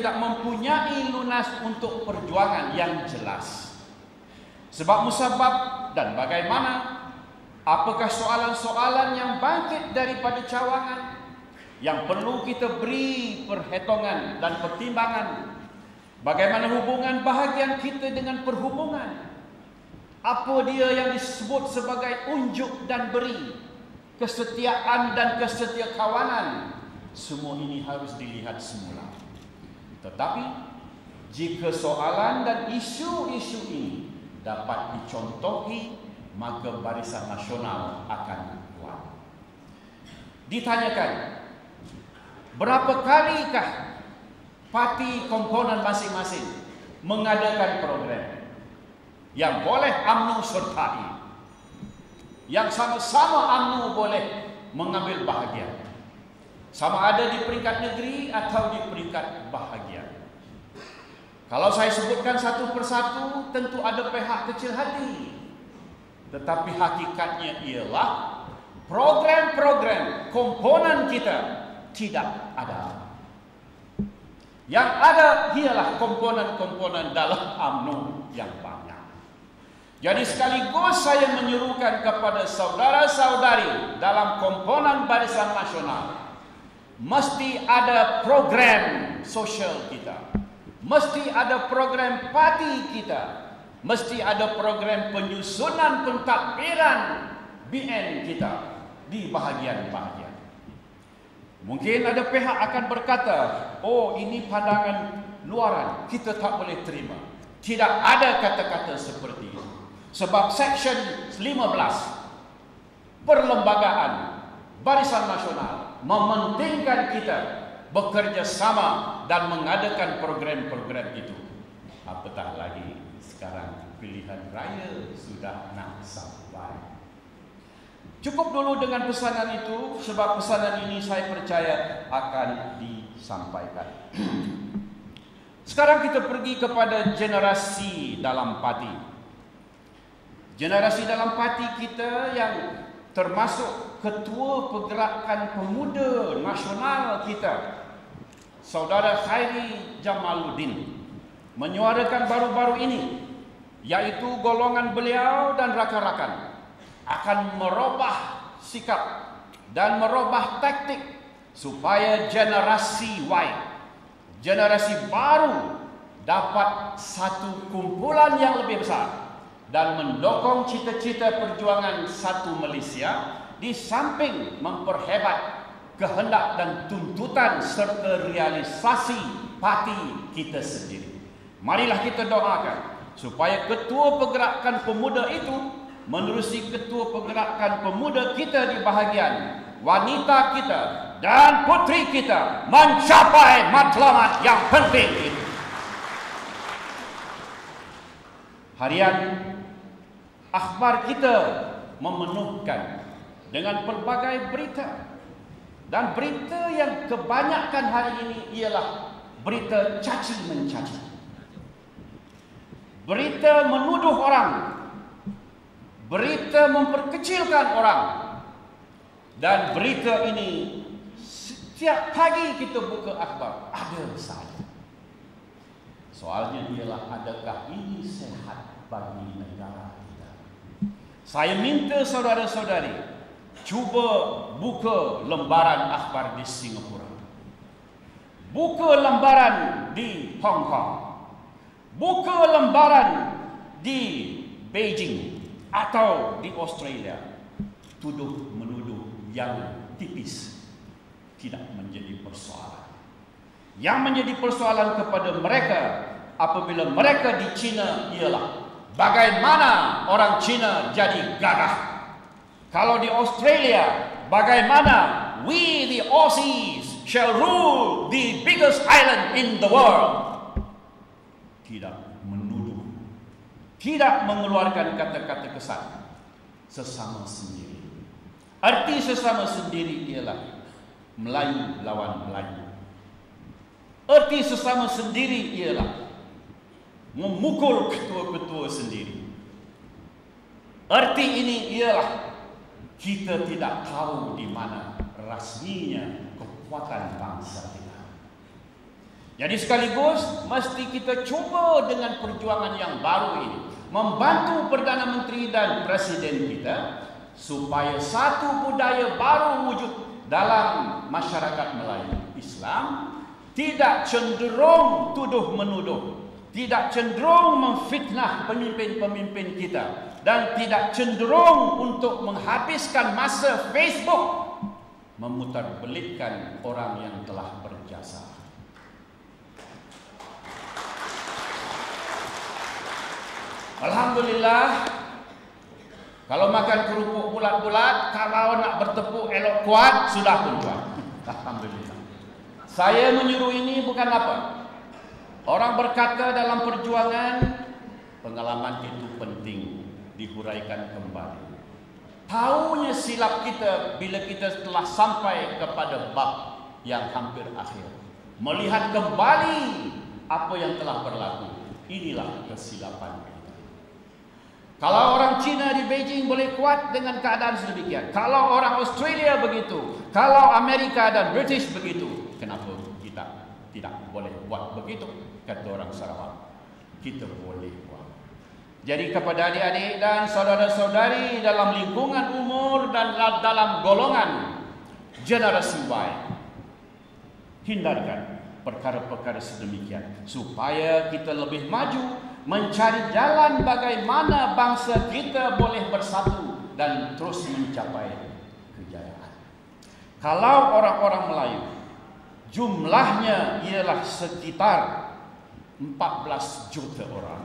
tidak mempunyai lunas untuk perjuangan yang jelas. Sebab musabab dan bagaimana? Apakah soalan-soalan yang bangkit daripada cawangan yang perlu kita beri perhitungan dan pertimbangan? Bagaimana hubungan bahagian kita dengan perhubungan? Apa dia yang disebut sebagai unjuk dan beri, kesetiaan dan kesetiakawanan? Semua ini harus dilihat semula. Tetapi jika soalan dan isu-isu ini dapat dicontohi, maka Barisan Nasional akan kuat. Ditanyakan, berapa kalikah parti komponen masing-masing mengadakan program yang boleh UMNO sertai, yang sama-sama UMNO boleh mengambil bahagian, sama ada di peringkat negeri atau di peringkat bahagian. Kalau saya sebutkan satu persatu, tentu ada pihak kecil hati, tetapi hakikatnya ialah program-program komponen kita tidak ada. Yang ada ialah komponen-komponen dalam UMNO yang banyak. Jadi sekaligus saya menyuruhkan kepada saudara-saudari dalam komponen Barisan Nasional, mesti ada program sosial kita, mesti ada program parti kita, mesti ada program penyusunan pentadbiran BN kita di bahagian-bahagian. Mungkin ada pihak akan berkata, oh ini pandangan luaran, kita tak boleh terima. Tidak ada kata-kata seperti itu. Sebab Section 15 Perlembagaan Barisan Nasional mementingkan kita bekerja sama dan mengadakan program-program itu. Apatah lagi sekarang pilihan raya sudah nak sampai. Cukup dulu dengan pesanan itu, sebab pesanan ini saya percaya akan disampaikan. Sekarang kita pergi kepada generasi dalam parti. Generasi dalam parti kita yang termasuk Ketua Pergerakan Pemuda Nasional kita, Saudara Khairi Jamaluddin, menyuarakan baru-baru ini, yaitu golongan beliau dan rakan-rakan akan merubah sikap dan merubah taktik supaya generasi Y, generasi baru dapat satu kumpulan yang lebih besar dan mendukung cita-cita perjuangan satu Malaysia, di samping memperhebat kehendak dan tuntutan serta realisasi parti kita sendiri. Marilah kita doakan supaya Ketua Pergerakan Pemuda itu menerusi Ketua Pergerakan Pemuda kita di bahagian wanita kita dan putri kita mencapai matlamat yang penting itu. Harian akhbar kita memenuhkan dengan pelbagai berita, dan berita yang kebanyakan hari ini ialah berita caci mencaci, berita menuduh orang, berita memperkecilkan orang, dan berita ini setiap pagi kita buka akhbar ada saja. Soalnya ialah, adakah ini sehat bagi negara kita? Saya minta saudara-saudari cuba buka lembaran akhbar di Singapura, buka lembaran di Hong Kong, buka lembaran di Beijing atau di Australia. Tuduh menuduh yang tipis tidak menjadi persoalan. Yang menjadi persoalan kepada mereka apabila mereka di China ialah bagaimana orang China jadi gagah. Kalau di Australia, bagaimana we the Aussies shall rule the biggest island in the world. Tidak menuduh, tidak mengeluarkan kata-kata kesan, sesama sendiri. Arti sesama sendiri ialah Melayu lawan Melayu. Arti sesama sendiri ialah memukul ketua-ketua sendiri. Arti ini ialah kita tidak tahu di mana rasminya kekuatan bangsa kita. Jadi sekaligus mesti kita cuba dengan perjuangan yang baru ini membantu Perdana Menteri dan Presiden kita supaya satu budaya baru wujud dalam masyarakat Melayu Islam, tidak cenderung tuduh-menuduh, tidak cenderung memfitnah pemimpin-pemimpin kita, dan tidak cenderung untuk menghabiskan masa Facebook memutarbelitkan orang yang telah berjasa. Alhamdulillah, kalau makan kerupuk bulat-bulat, kalau nak bertepuk elok kuat, sudah pun kuat. Alhamdulillah. Saya menyuruh ini bukan apa. Orang berkata dalam perjuangan, pengalaman itu penting dihuraikan kembali. Taunya silap kita bila kita telah sampai kepada bab yang hampir akhir. Melihat kembali apa yang telah berlaku. Inilah kesilapan kita. Kalau orang Cina di Beijing boleh kuat dengan keadaan sedemikian, kalau orang Australia begitu, kalau Amerika dan British begitu, kenapa kita tidak boleh buat begitu? Kata orang Sarawak, kita boleh buat. Jadi kepada adik-adik dan saudara-saudari dalam lingkungan umur dan dalam golongan generasi Y, hindarkan perkara-perkara sedemikian supaya kita lebih maju mencari jalan bagaimana bangsa kita boleh bersatu dan terus mencapai kejayaan. Kalau orang-orang Melayu jumlahnya ialah sekitar 14 juta orang,